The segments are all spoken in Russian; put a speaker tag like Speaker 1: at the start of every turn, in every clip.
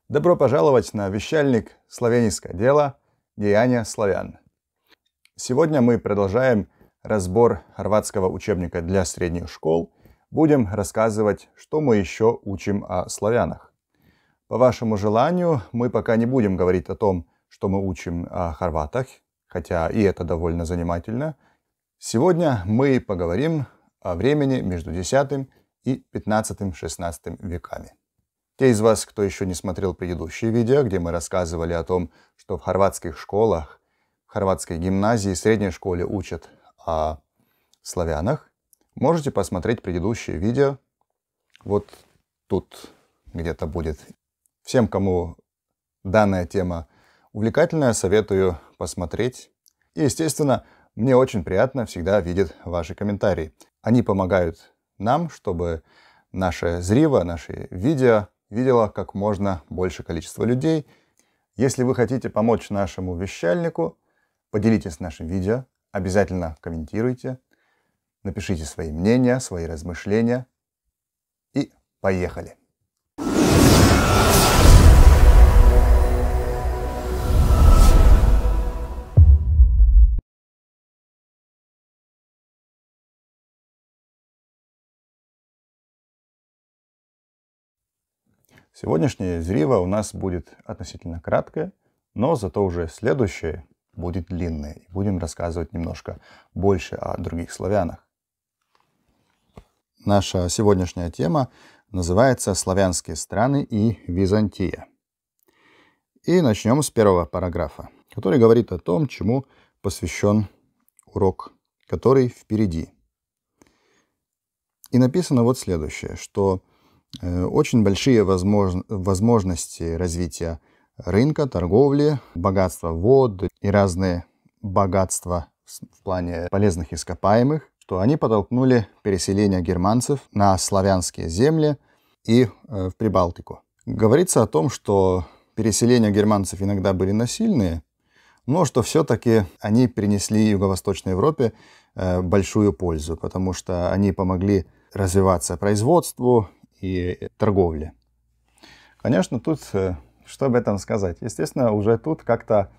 Speaker 1: Добро пожаловать на вещальник «Славянское дело. Деяния славян». Сегодня мы продолжаем разбор хорватского учебника для средних школ. Будем рассказывать, что мы еще учим о славянах. По вашему желанию, мы пока не будем говорить о том, что мы учим о хорватах, хотя и это довольно занимательно. Сегодня мы поговорим о времени между X и XV-XVI веками. Те из вас, кто еще не смотрел предыдущие видео, где мы рассказывали о том, что в хорватских школах, в хорватской гимназии, средней школе учат о славянах, можете посмотреть предыдущие видео. Вот тут где-то будет. Всем, кому данная тема увлекательная, советую посмотреть. И, естественно, мне очень приятно всегда видеть ваши комментарии. Они помогают нам, чтобы наше зриво, наши видео видело как можно больше количество людей. Если вы хотите помочь нашему вещальнику, поделитесь нашим видео, обязательно комментируйте, напишите свои мнения, свои размышления и поехали! Сегодняшнее зриво у нас будет относительно краткое, но зато уже следующее будет длинное. И будем рассказывать немножко больше о других славянах. Наша сегодняшняя тема называется «Славянские страны и Византия». И начнем с первого параграфа, который говорит о том, чему посвящен урок, который впереди. И написано вот следующее, что очень большие возможности развития рынка, торговли, богатства вод и разные богатства в плане полезных ископаемых, что они подтолкнули переселение германцев на славянские земли и в Прибалтику. Говорится о том, что переселения германцев иногда были насильные, но что все-таки они принесли Юго-Восточной Европе большую пользу, потому что они помогли развиваться производству и торговли. Конечно, тут что об этом сказать? Естественно, уже тут как-то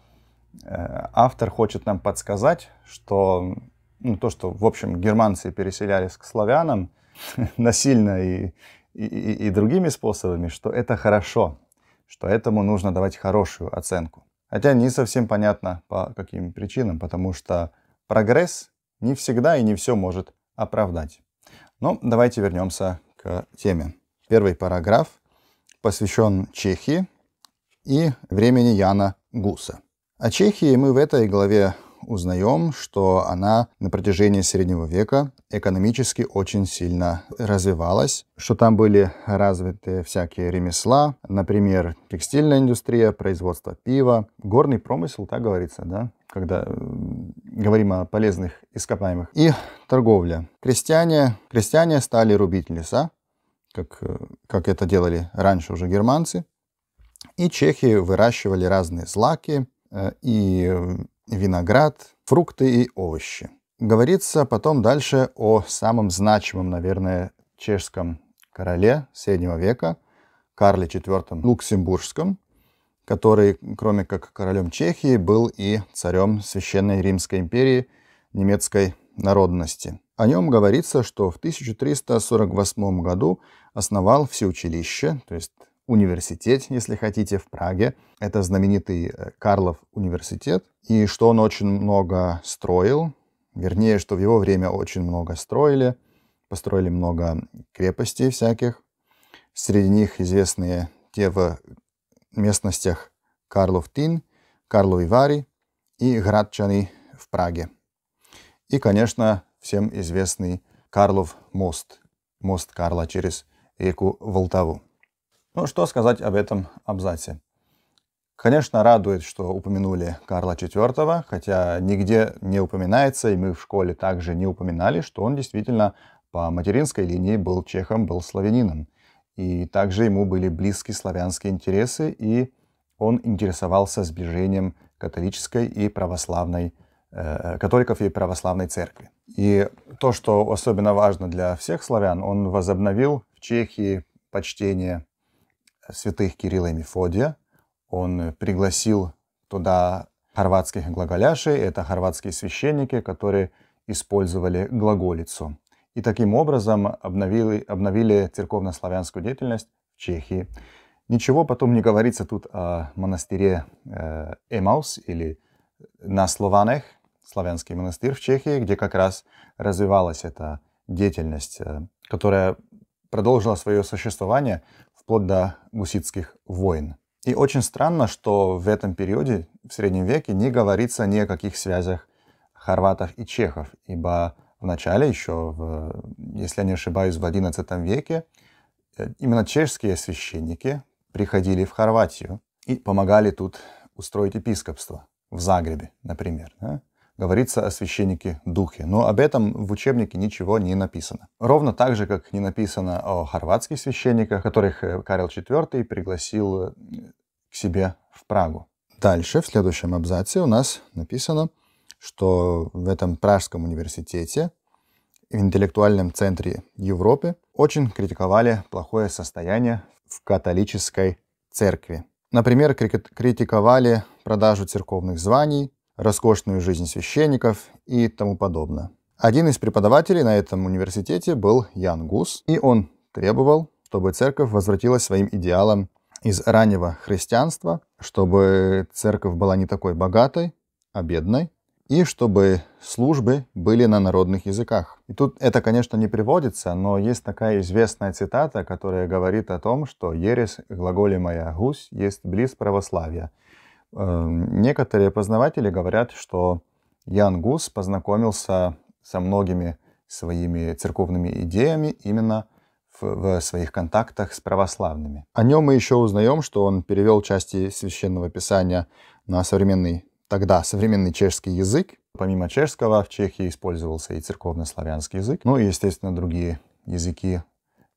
Speaker 1: автор хочет нам подсказать, что то, что, в общем, германцы переселялись к славянам насильно и другими способами, что это хорошо, что этому нужно давать хорошую оценку. Хотя не совсем понятно, по каким причинам, потому что прогресс не всегда и не все может оправдать. Но давайте вернемся к теме. Первый параграф посвящен Чехии и времени Яна Гуса. О Чехии мы в этой главе узнаем, что она на протяжении Среднего века экономически очень сильно развивалась, что там были развиты всякие ремесла, например, текстильная индустрия, производство пива, горный промысел, так говорится, да, когда говорим о полезных ископаемых, и торговля. Крестьяне стали рубить леса, как это делали раньше уже германцы, и чехи выращивали разные злаки и виноград, фрукты и овощи. Говорится потом дальше о самом значимом, наверное, чешском короле Среднего века, Карле IV Люксембургском, который, кроме как королем Чехии, был и царем Священной Римской империи немецкой народности. О нем говорится, что в 1348 году основал всеучилище, то есть университет, если хотите, в Праге. Это знаменитый Карлов университет. И что он очень много строил, вернее, что в его время очень много строили. Построили много крепостей всяких. Среди них известные те в местностях Карлов-Тин, Карловы Вари и Градчаны в Праге. И, конечно, всем известный Карлов мост, мост Карла через реку Волтаву. Ну, что сказать об этом абзаце? Конечно, радует, что упомянули Карла IV, хотя нигде не упоминается, и мы в школе также не упоминали, что он действительно по материнской линии был чехом, был славянином. И также ему были близки славянские интересы, и он интересовался сближением католической и православной, католиков и православной церкви. И то, что особенно важно для всех славян, он возобновил в Чехии почтение святых Кирилла и Мефодия. Он пригласил туда хорватских глаголяшей, это хорватские священники, которые использовали глаголицу. И таким образом обновили церковно-славянскую деятельность в Чехии. Ничего потом не говорится тут о монастыре Эмаус или на Слованах, славянский монастырь в Чехии, где как раз развивалась эта деятельность, которая продолжила свое существование вплоть до гуситских войн. И очень странно, что в этом периоде, в Среднем веке, не говорится ни о каких связях хорватов и чехов, ибо в начале, еще, если я не ошибаюсь, в XI веке, именно чешские священники приходили в Хорватию и помогали тут устроить епископство, в Загребе, например. Да? Говорится о священнике Духе, но об этом в учебнике ничего не написано. Ровно так же, как не написано о хорватских священниках, которых Карл IV пригласил к себе в Прагу. Дальше, в следующем абзаце у нас написано, что в этом Пражском университете, в интеллектуальном центре Европы, очень критиковали плохое состояние в католической церкви. Например, критиковали продажу церковных званий, роскошную жизнь священников и тому подобное. Один из преподавателей на этом университете был Ян Гус, и он требовал, чтобы церковь возвратилась своим идеалам из раннего христианства, чтобы церковь была не такой богатой, а бедной, и чтобы службы были на народных языках. И тут это, конечно, не приводится, но есть такая известная цитата, которая говорит о том, что «ересь глаголемая гусь есть близ православия». Некоторые познаватели говорят, что Ян Гус познакомился со многими своими церковными идеями именно в своих контактах с православными. О нем мы еще узнаем, что он перевел части Священного Писания на тогда современный чешский язык. Помимо чешского в Чехии использовался и церковно-славянский язык, ну и, естественно, другие языки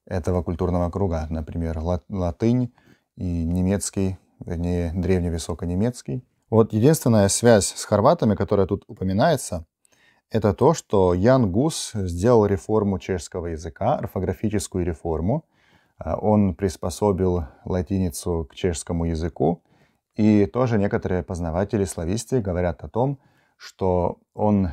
Speaker 1: этого культурного круга, например, латынь и немецкий, вернее, древневысоконемецкий. Вот единственная связь с хорватами, которая тут упоминается, это то, что Ян Гус сделал реформу чешского языка, орфографическую реформу. Он приспособил латиницу к чешскому языку. И тоже некоторые познаватели, слависты говорят о том, что он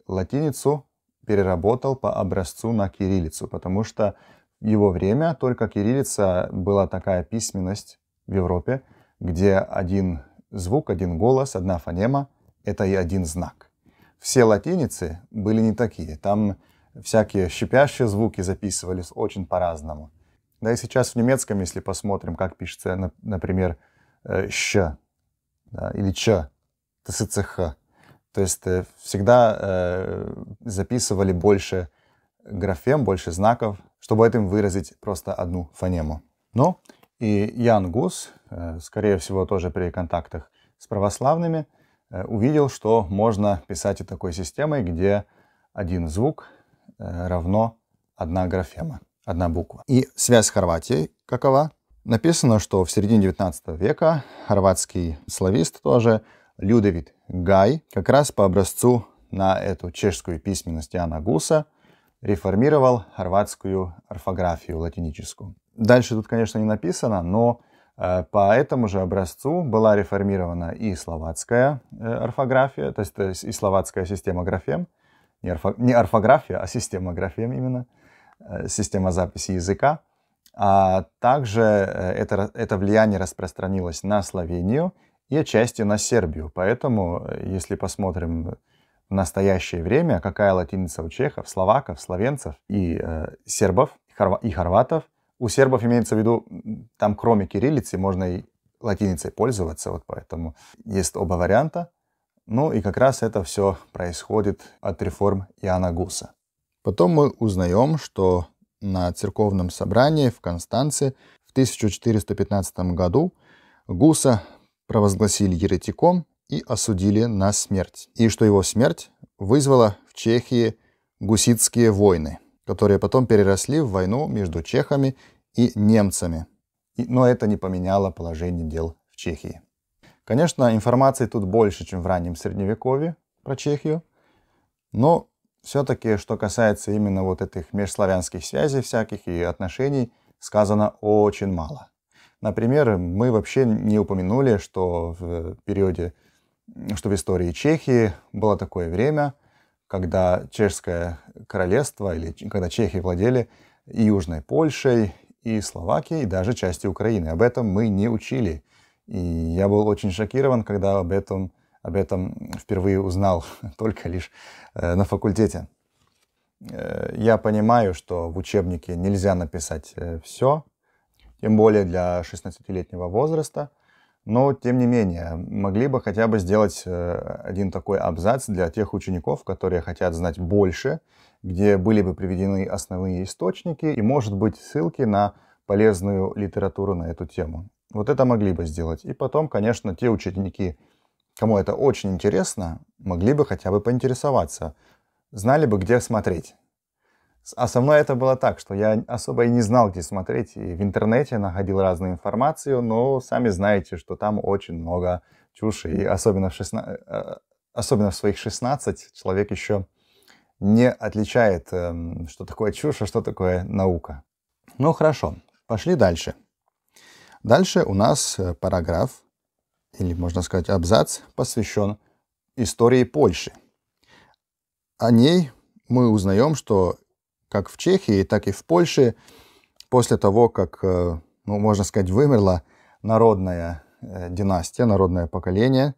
Speaker 1: латиницу переработал по образцу на кириллицу, потому что в его время только кириллица была такая письменность в Европе, где один звук, один голос, одна фонема — это и один знак. Все латиницы были не такие. Там всякие шипящие звуки записывались очень по-разному. Да и сейчас в немецком, если посмотрим, как пишется, например, «щ», да, или «ч», «тсцх». То есть всегда записывали больше графем, больше знаков, чтобы этим выразить просто одну фонему. Ну, и Ян Гус, скорее всего, тоже при контактах с православными, увидел, что можно писать и такой системой, где один звук равно одна графема, одна буква. И связь с Хорватией какова? Написано, что в середине 19 века хорватский славист тоже Людовит Гай как раз по образцу на эту чешскую письменность Яна Гуса реформировал хорватскую орфографию латиническую. Дальше тут, конечно, не написано, но по этому же образцу была реформирована и словацкая орфография, то есть и словацкая система графем, не орфография, а система графем именно, система записи языка. А также это влияние распространилось на Словению и отчасти на Сербию. Поэтому, если посмотрим в настоящее время, какая латиница у чехов, словаков, словенцев и сербов, и хорватов, у сербов имеется в виду, там кроме кириллицы можно и латиницей пользоваться, вот поэтому есть оба варианта. Ну и как раз это все происходит от реформ Яна Гуса. Потом мы узнаем, что на церковном собрании в Констанце в 1415 году Гуса провозгласили еретиком и осудили на смерть. И что его смерть вызвала в Чехии гуситские войны, которые потом переросли в войну между чехами и немцами. Но это не поменяло положение дел в Чехии. Конечно, информации тут больше, чем в раннем Средневековье про Чехию, но все-таки, что касается именно вот этих межславянских связей всяких и отношений, сказано очень мало. Например, мы вообще не упомянули, что в истории Чехии было такое время, когда Чешское королевство, или когда чехи владели и Южной Польшей, и Словакией, и даже частью Украины. Об этом мы не учили. И я был очень шокирован, когда об этом впервые узнал только лишь на факультете. Я понимаю, что в учебнике нельзя написать все, тем более для 16-летнего возраста, но, тем не менее, могли бы хотя бы сделать один такой абзац для тех учеников, которые хотят знать больше, где были бы приведены основные источники и, может быть, ссылки на полезную литературу на эту тему. Вот это могли бы сделать. И потом, конечно, те ученики, кому это очень интересно, могли бы хотя бы поинтересоваться, знали бы, где смотреть. А со мной это было так, что я особо и не знал, где смотреть. И в интернете находил разную информацию, но сами знаете, что там очень много чуши. И особенно в своих 16 человек еще не отличает, что такое чушь, а что такое наука. Ну хорошо, пошли дальше. Дальше у нас параграф, или можно сказать абзац, посвящен истории Польши. О ней мы узнаем, что как в Чехии, так и в Польше после того, как, можно сказать, вымерла народная династия, народное поколение,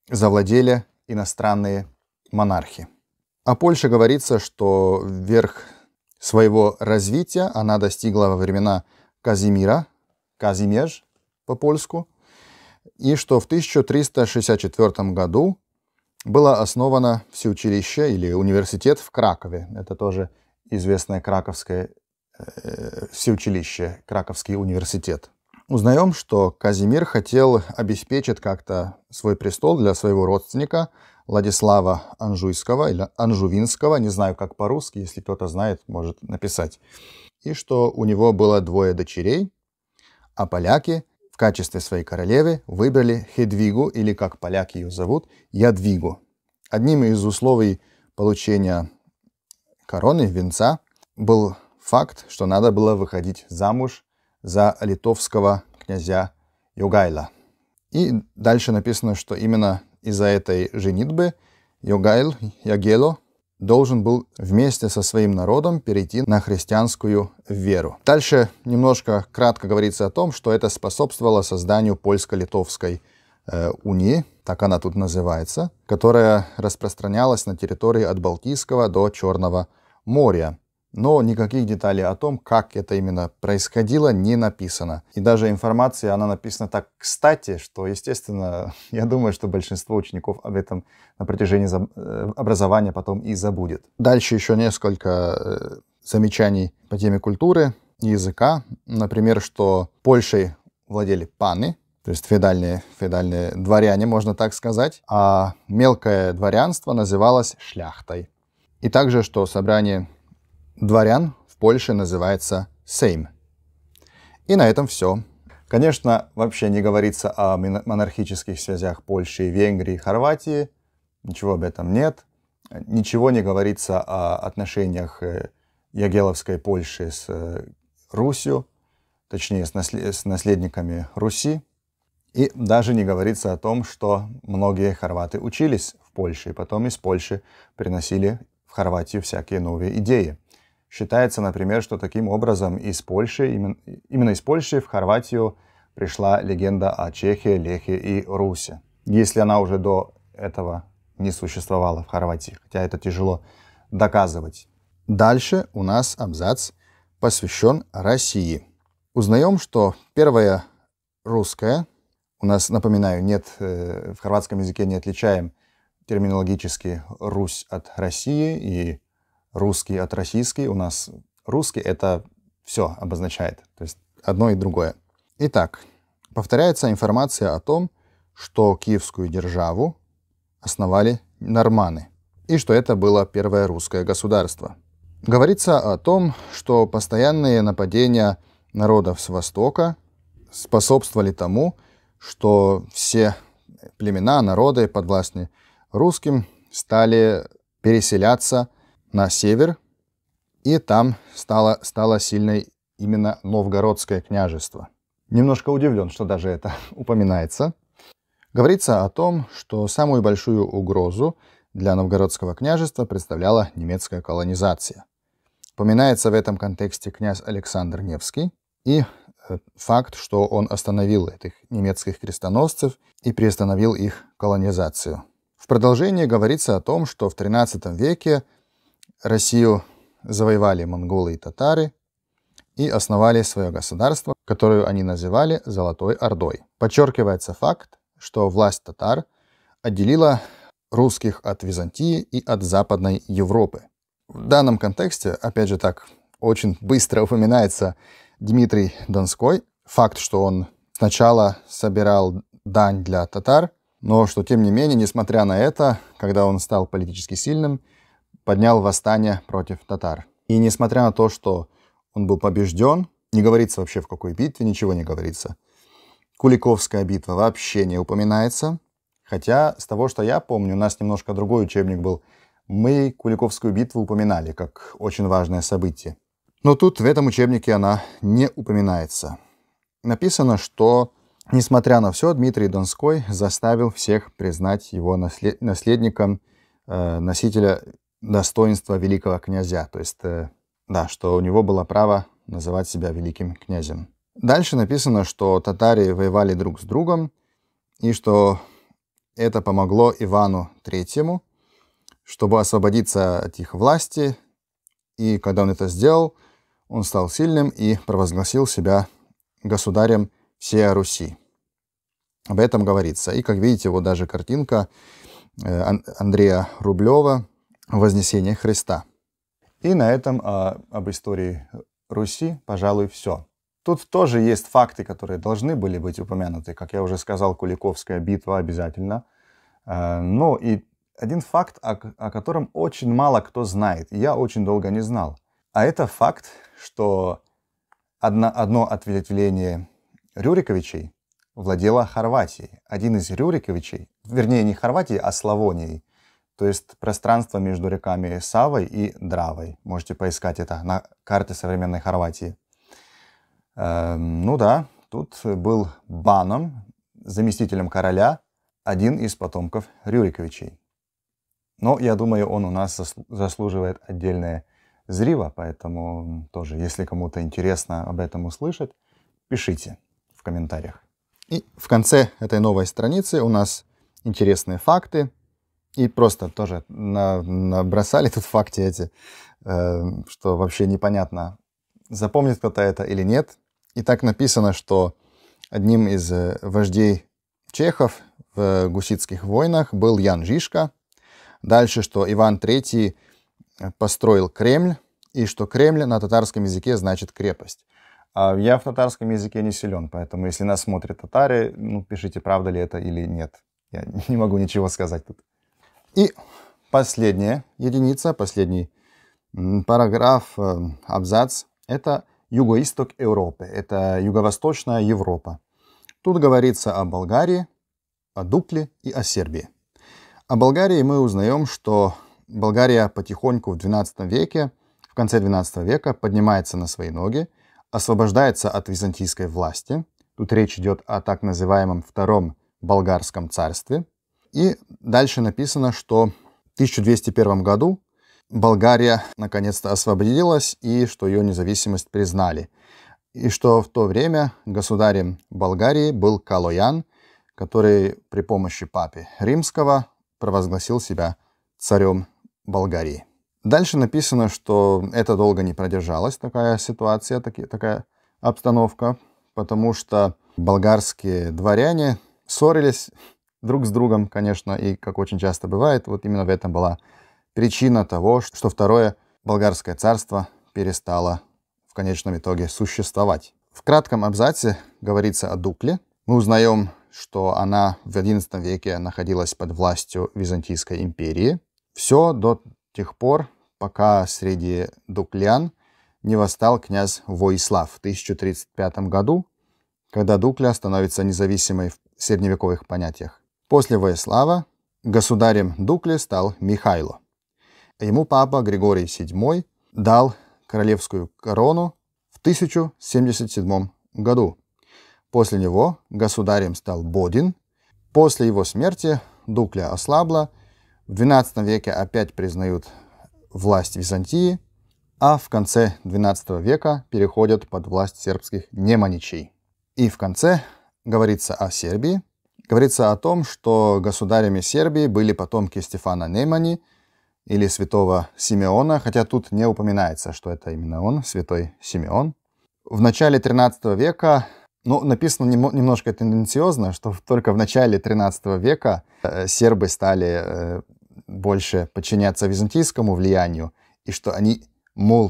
Speaker 1: завладели иностранные монархи. О Польше говорится, что верх своего развития она достигла во времена Казимира, Казимierz по-польску, и что в 1364 году было основано всеучилище или университет в Кракове. Это тоже известное краковское всеучилище, Краковский университет. Узнаем, что Казимир хотел обеспечить как-то свой престол для своего родственника Владислава Анжуйского или Анжувинского, не знаю, как по-русски, если кто-то знает, может написать. И что у него было 2 дочерей, а поляки в качестве своей королевы выбрали Хедвигу, или, как поляки ее зовут, Ядвигу. Одним из условий получения короны, венца, был факт, что надо было выходить замуж за литовского князя Йогайла. И дальше написано, что именно из-за этой женитьбы Ягело должен был вместе со своим народом перейти на христианскую веру. Дальше немножко кратко говорится о том, что это способствовало созданию польско-литовской унии, так она тут называется, которая распространялась на территории от Балтийского до Черного моря. Но никаких деталей о том, как это именно происходило, не написано. И даже информация, она написана так кстати, что, естественно, я думаю, что большинство учеников об этом на протяжении образования потом и забудет. Дальше еще несколько замечаний по теме культуры и языка. Например, что Польшей владели паны, то есть феодальные дворяне, можно так сказать, а мелкое дворянство называлось шляхтой. И также, что собрание дворян в Польше называется Сейм. И на этом все. Конечно, вообще не говорится о монархических связях Польши, Венгрии, Хорватии. Ничего об этом нет. Ничего не говорится о отношениях Ягелловской Польши с Русью, точнее, с наследниками Руси. И даже не говорится о том, что многие хорваты учились в Польше, и потом из Польши приносили в Хорватию всякие новые идеи. Считается, например, что таким образом именно из Польши в Хорватию пришла легенда о Чехии, Лехе и Руси. Если она уже до этого не существовала в Хорватии, хотя это тяжело доказывать. Дальше у нас абзац посвящен России. Узнаем, что первая русская, у нас, напоминаю, нет, в хорватском языке не отличаем терминологически Русь от России и русский от российский. У нас русский это все обозначает, то есть одно и другое. Итак, повторяется информация о том, что Киевскую державу основали норманы, и что это было первое русское государство. Говорится о том, что постоянные нападения народов с Востока способствовали тому, что все племена, народы, подвластные русским, стали переселяться на север, и там стала сильной именно Новгородское княжество. Немножко удивлен, что даже это упоминается. Говорится о том, что самую большую угрозу для Новгородского княжества представляла немецкая колонизация. Упоминается в этом контексте князь Александр Невский и факт, что он остановил этих немецких крестоносцев и приостановил их колонизацию. В продолжении говорится о том, что в XIII веке Россию завоевали монголы и татары и основали свое государство, которое они называли Золотой Ордой. Подчеркивается факт, что власть татар отделила русских от Византии и от Западной Европы. В данном контексте, опять же так, очень быстро упоминается Дмитрий Донской. Факт, что он сначала собирал дань для татар, но что, тем не менее, несмотря на это, когда он стал политически сильным, поднял восстание против татар. И несмотря на то, что он был побежден, не говорится вообще в какой битве, ничего не говорится. Куликовская битва вообще не упоминается. Хотя, с того, что я помню, у нас немножко другой учебник был. Мы Куликовскую битву упоминали как очень важное событие. Но тут в этом учебнике она не упоминается. Написано, что, несмотря на все, Дмитрий Донской заставил всех признать его наследником носителя достоинства великого князя. То есть, да, что у него было право называть себя великим князем. Дальше написано, что татари воевали друг с другом, и что это помогло Ивану III, чтобы освободиться от их власти. И когда он это сделал, он стал сильным и провозгласил себя государем всей Руси. Об этом говорится. И, как видите, вот даже картинка Андрея Рублева «Вознесение Христа». И на этом об истории Руси, пожалуй, все. Тут тоже есть факты, которые должны были быть упомянуты. Как я уже сказал, Куликовская битва обязательно. Но и один факт, о котором очень мало кто знает. И я очень долго не знал. А это факт, что одно ответвление Рюриковичей владело Хорватией. Один из Рюриковичей, вернее не Хорватией, а Славонией. То есть пространство между реками Савой и Дравой. Можете поискать это на карте современной Хорватии. Ну да, тут был баном, заместителем короля, один из потомков Рюриковичей. Но я думаю, он у нас заслуживает отдельное зрива, поэтому тоже, если кому-то интересно об этом услышать, пишите в комментариях. И в конце этой новой страницы у нас интересные факты. И просто тоже набросали тут факты эти, что вообще непонятно, запомнит кто-то это или нет. И так написано, что одним из вождей чехов в гуситских войнах был Ян Жишка. Дальше, что Иван III построил Кремль, и что Кремль на татарском языке значит крепость. А я в татарском языке не силен, поэтому если нас смотрят татары, пишите, правда ли это или нет. Я не могу ничего сказать тут. И последняя единица, последний параграф, абзац, это юго-исток Европы, это юго-восточная Европа. Тут говорится о Болгарии, о Дукле и о Сербии. О Болгарии мы узнаем, что Болгария потихоньку в XII веке, в конце XII века поднимается на свои ноги, освобождается от византийской власти. Тут речь идет о так называемом Втором Болгарском царстве. И дальше написано, что в 1201 году Болгария наконец-то освободилась и что ее независимость признали. И что в то время государем Болгарии был Калоян, который при помощи папы Римского провозгласил себя царем Болгарии. Дальше написано, что это долго не продержалась, такая ситуация, такая обстановка, потому что болгарские дворяне ссорились друг с другом, конечно, и, как очень часто бывает, вот именно в этом была причина того, что Второе Болгарское царство перестало в конечном итоге существовать. В кратком абзаце говорится о Дукле. Мы узнаем, что она в XI веке находилась под властью Византийской империи. Все до тех пор, пока среди дуклян не восстал князь Воислав в 1035 году, когда Дукля становится независимой в средневековых понятиях. После Воислава государем Дукли стал Михайло. Ему папа Григорий VII дал королевскую корону в 1077 году. После него государем стал Бодин. После его смерти Дукля ослабла. В XII веке опять признают власть Византии, а в конце XII века переходят под власть сербских неманичей. И в конце говорится о Сербии. Говорится о том, что государями Сербии были потомки Стефана Немани или святого Симеона, хотя тут не упоминается, что это именно он, святой Симеон. В начале XIII века, написано немножко тенденциозно, что только в начале XIII века сербы стали больше подчиняться византийскому влиянию, и что они,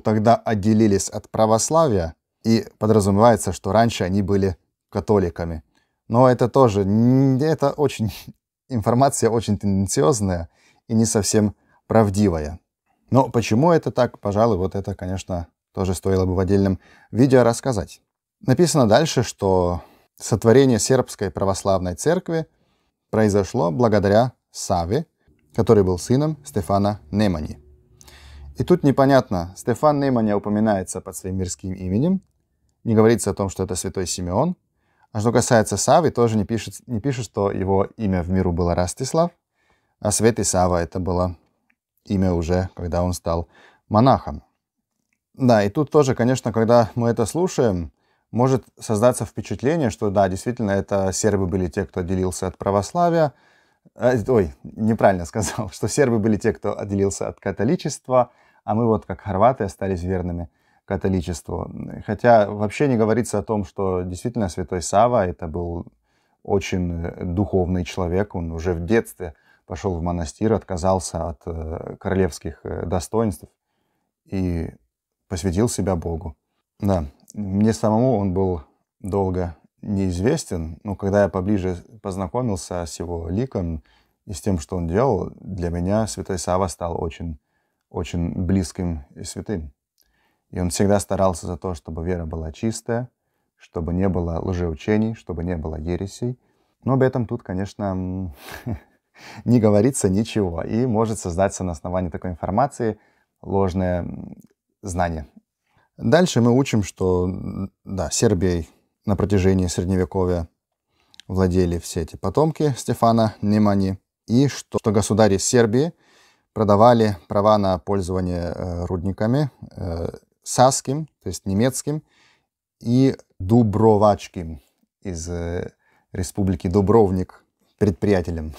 Speaker 1: тогда отделились от православия, и подразумевается, что раньше они были католиками. Но это тоже, информация очень тенденциозная и не совсем правдивая. Но почему это так, пожалуй, вот это, конечно, тоже стоило бы в отдельном видео рассказать. Написано дальше, что сотворение сербской православной церкви произошло благодаря Саве, который был сыном Стефана Немани. И тут непонятно, Стефан Неманя упоминается под своим мирским именем, не говорится о том, что это святой Симеон. А что касается Савы, тоже не пишет, что его имя в миру было Ростислав, а святый Сава это было имя уже, когда он стал монахом. Да, и тут тоже, конечно, когда мы это слушаем, может создаться впечатление, что да, действительно, это сербы были те, кто отделился от православия. Неправильно сказал, что сербы были те, кто отделился от католичества, а мы вот, как хорваты, остались верными католичеству. Хотя вообще не говорится о том, что действительно святой Сава это был очень духовный человек. Он уже в детстве пошел в монастырь, отказался от королевских достоинств и посвятил себя Богу. Да, мне самому он был долго неизвестен, но когда я поближе познакомился с его ликом и с тем, что он делал, для меня святой Сава стал очень, очень близким и святым. И он всегда старался за то, чтобы вера была чистая, чтобы не было лжеучений, чтобы не было ересей. Но об этом тут, конечно, не говорится ничего. И может создаться на основании такой информации ложное знание. Дальше мы учим, что да, Сербией на протяжении Средневековья владели все эти потомки Стефана Немани. И что государи Сербии продавали права на пользование рудниками сасским, то есть немецким, и дубровачким из республики Дубровник, предприятелем,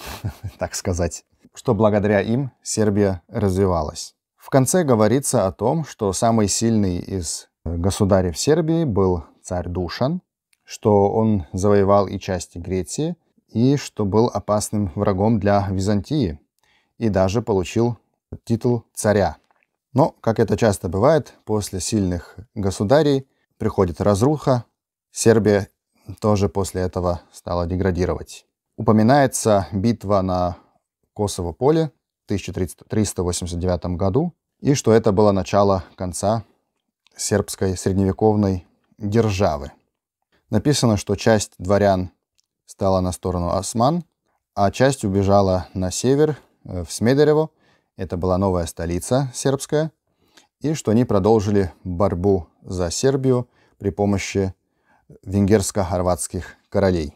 Speaker 1: так сказать, что благодаря им Сербия развивалась. В конце говорится о том, что самый сильный из государей Сербии был царь Душан, что он завоевал и части Греции, и что был опасным врагом для Византии, и даже получил титул царя. Но, как это часто бывает, после сильных государей приходит разруха. Сербия тоже после этого стала деградировать. Упоминается битва на Косово поле в 1389 году, и что это было начало конца сербской средневековной державы. Написано, что часть дворян стала на сторону осман, а часть убежала на север, в Смедерево. Это была новая столица сербская. И что они продолжили борьбу за Сербию при помощи венгерско-хорватских королей.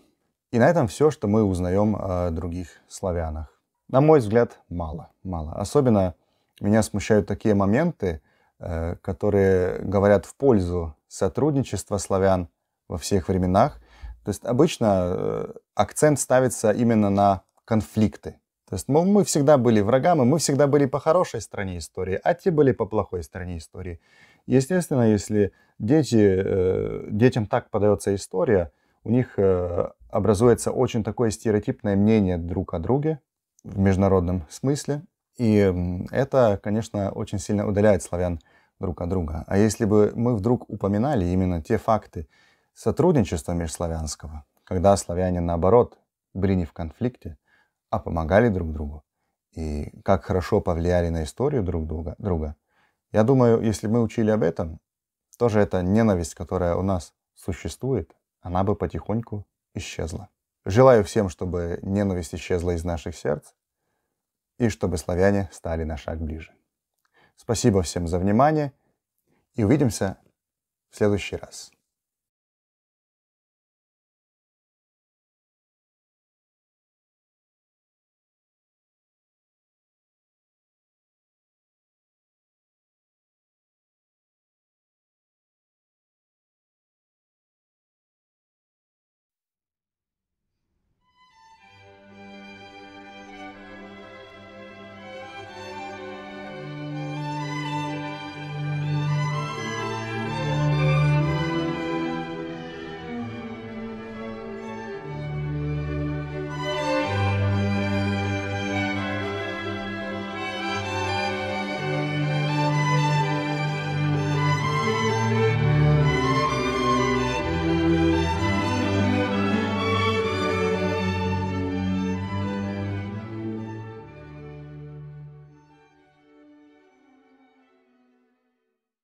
Speaker 1: И на этом все, что мы узнаем о других славянах. На мой взгляд, мало. Особенно меня смущают такие моменты, которые говорят в пользу сотрудничества славян во всех временах. То есть обычно акцент ставится именно на конфликты. То есть мы всегда были врагами, мы всегда были по хорошей стороне истории, а те были по плохой стороне истории. Естественно, если детям так подается история, у них образуется очень такое стереотипное мнение друг о друге в международном смысле. И это, конечно, очень сильно удаляет славян друг от друга. А если бы мы вдруг упоминали именно те факты сотрудничества межславянского, когда славяне, наоборот, были не в конфликте, а помогали друг другу, и как хорошо повлияли на историю друг друга. Я думаю, если бы мы учили об этом, тоже эта ненависть, которая у нас существует, она бы потихоньку исчезла. Желаю всем, чтобы ненависть исчезла из наших сердц, и чтобы славяне стали на шаг ближе. Спасибо всем за внимание, и увидимся в следующий раз.